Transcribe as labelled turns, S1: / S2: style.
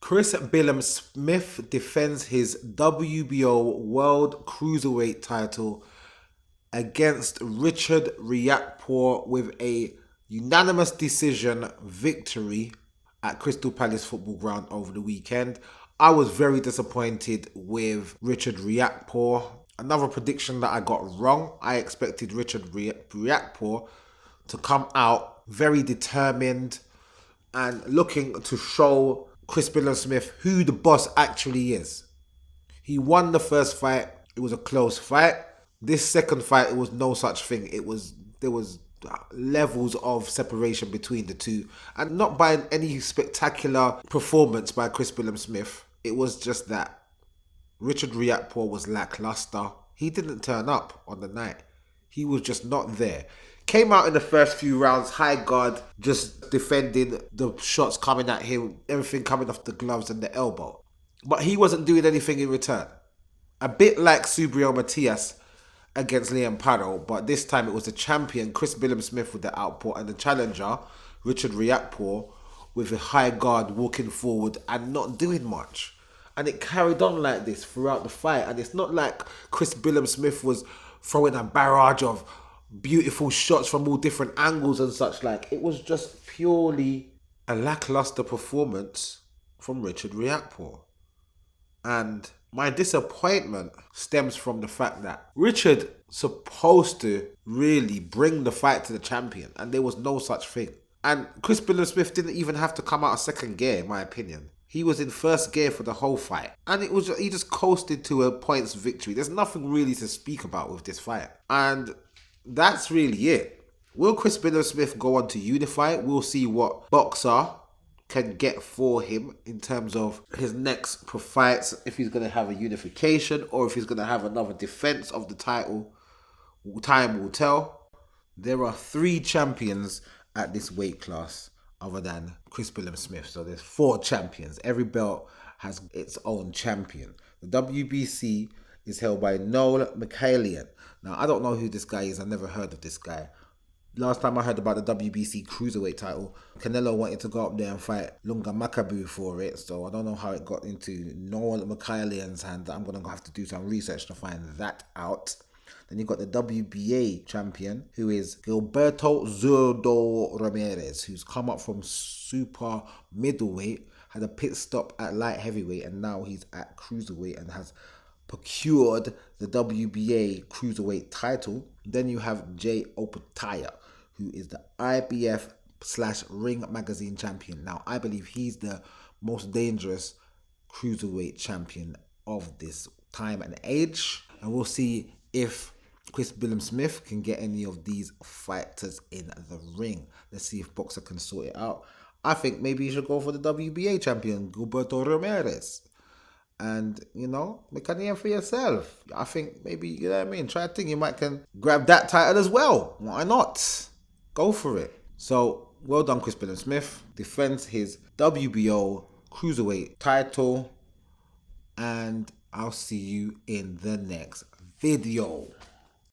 S1: Chris Billam-Smith defends his WBO World Cruiserweight title against Richard Riakporhe with a unanimous decision victory at Crystal Palace Football Ground over the weekend. I was very disappointed with Richard Riakporhe. Another prediction that I got wrong. I expected Richard Riakporhe to come out very determined and looking to show Chris Billam-Smith who the boss actually is. He won the first fight. It was a close fight. This second fight, it was no such thing. There was levels of separation between the two, and not by any spectacular performance by Chris Billam-Smith. It was just that Richard Riakporhe was lackluster. He didn't turn up on the night. He was just not there. Came out in the first few rounds, high guard, just defending the shots coming at him, everything coming off the gloves and the elbow. But he wasn't doing anything in return. A bit like Subriel Matias against Liam Paro, but this time it was the champion, Chris Billam-Smith, with the output, and the challenger, Richard Riakporhe, with a high guard walking forward and not doing much. And it carried on like this throughout the fight. And it's not like Chris Billam-Smith was throwing a barrage of beautiful shots from all different angles and such like. It was just purely a lackluster performance from Richard Riakporhe. And my disappointment stems from the fact that Richard supposed to really bring the fight to the champion, and there was no such thing. And Chris Billam-Smith didn't even have to come out of second gear, in my opinion. He was in first gear for the whole fight. And he just coasted to a points victory. There's nothing really to speak about with this fight. And that's really it. Will Chris Billam-Smith go on to unify? We'll see what boxer can get for him in terms of his next fights, if he's going to have a unification or if he's going to have another defense of the title. Time will tell. There are 3 champions at this weight class other than Chris Billam-Smith. So there's 4 champions. Every belt has its own champion. The WBC is held by Noel Mikhailian. Now, I don't know who this guy is. I've never heard of this guy. Last time I heard about the WBC Cruiserweight title, Canelo wanted to go up there and fight Lunga Makabu for it. So I don't know how it got into Noel Mikhailian's hand. I'm going to have to do some research to find that out. Then you've got the WBA champion, who is Gilberto Zurdo Ramirez, who's come up from super middleweight, had a pit stop at light heavyweight, and now he's at cruiserweight and has procured the WBA Cruiserweight title. Then you have Jay Opataya, who is the IBF/Ring Magazine champion. Now, I believe he's the most dangerous cruiserweight champion of this time and age. And we'll see if Chris Billam-Smith can get any of these fighters in the ring. Let's see if Boxer can sort it out. I think maybe he should go for the WBA champion, Gilberto Ramirez. And, make a name for yourself. I think maybe, try a thing. You might can grab that title as well. Why not? Go for it. So, well done, Chris Billam-Smith. Defends his WBO Cruiserweight title. And I'll see you in the next video.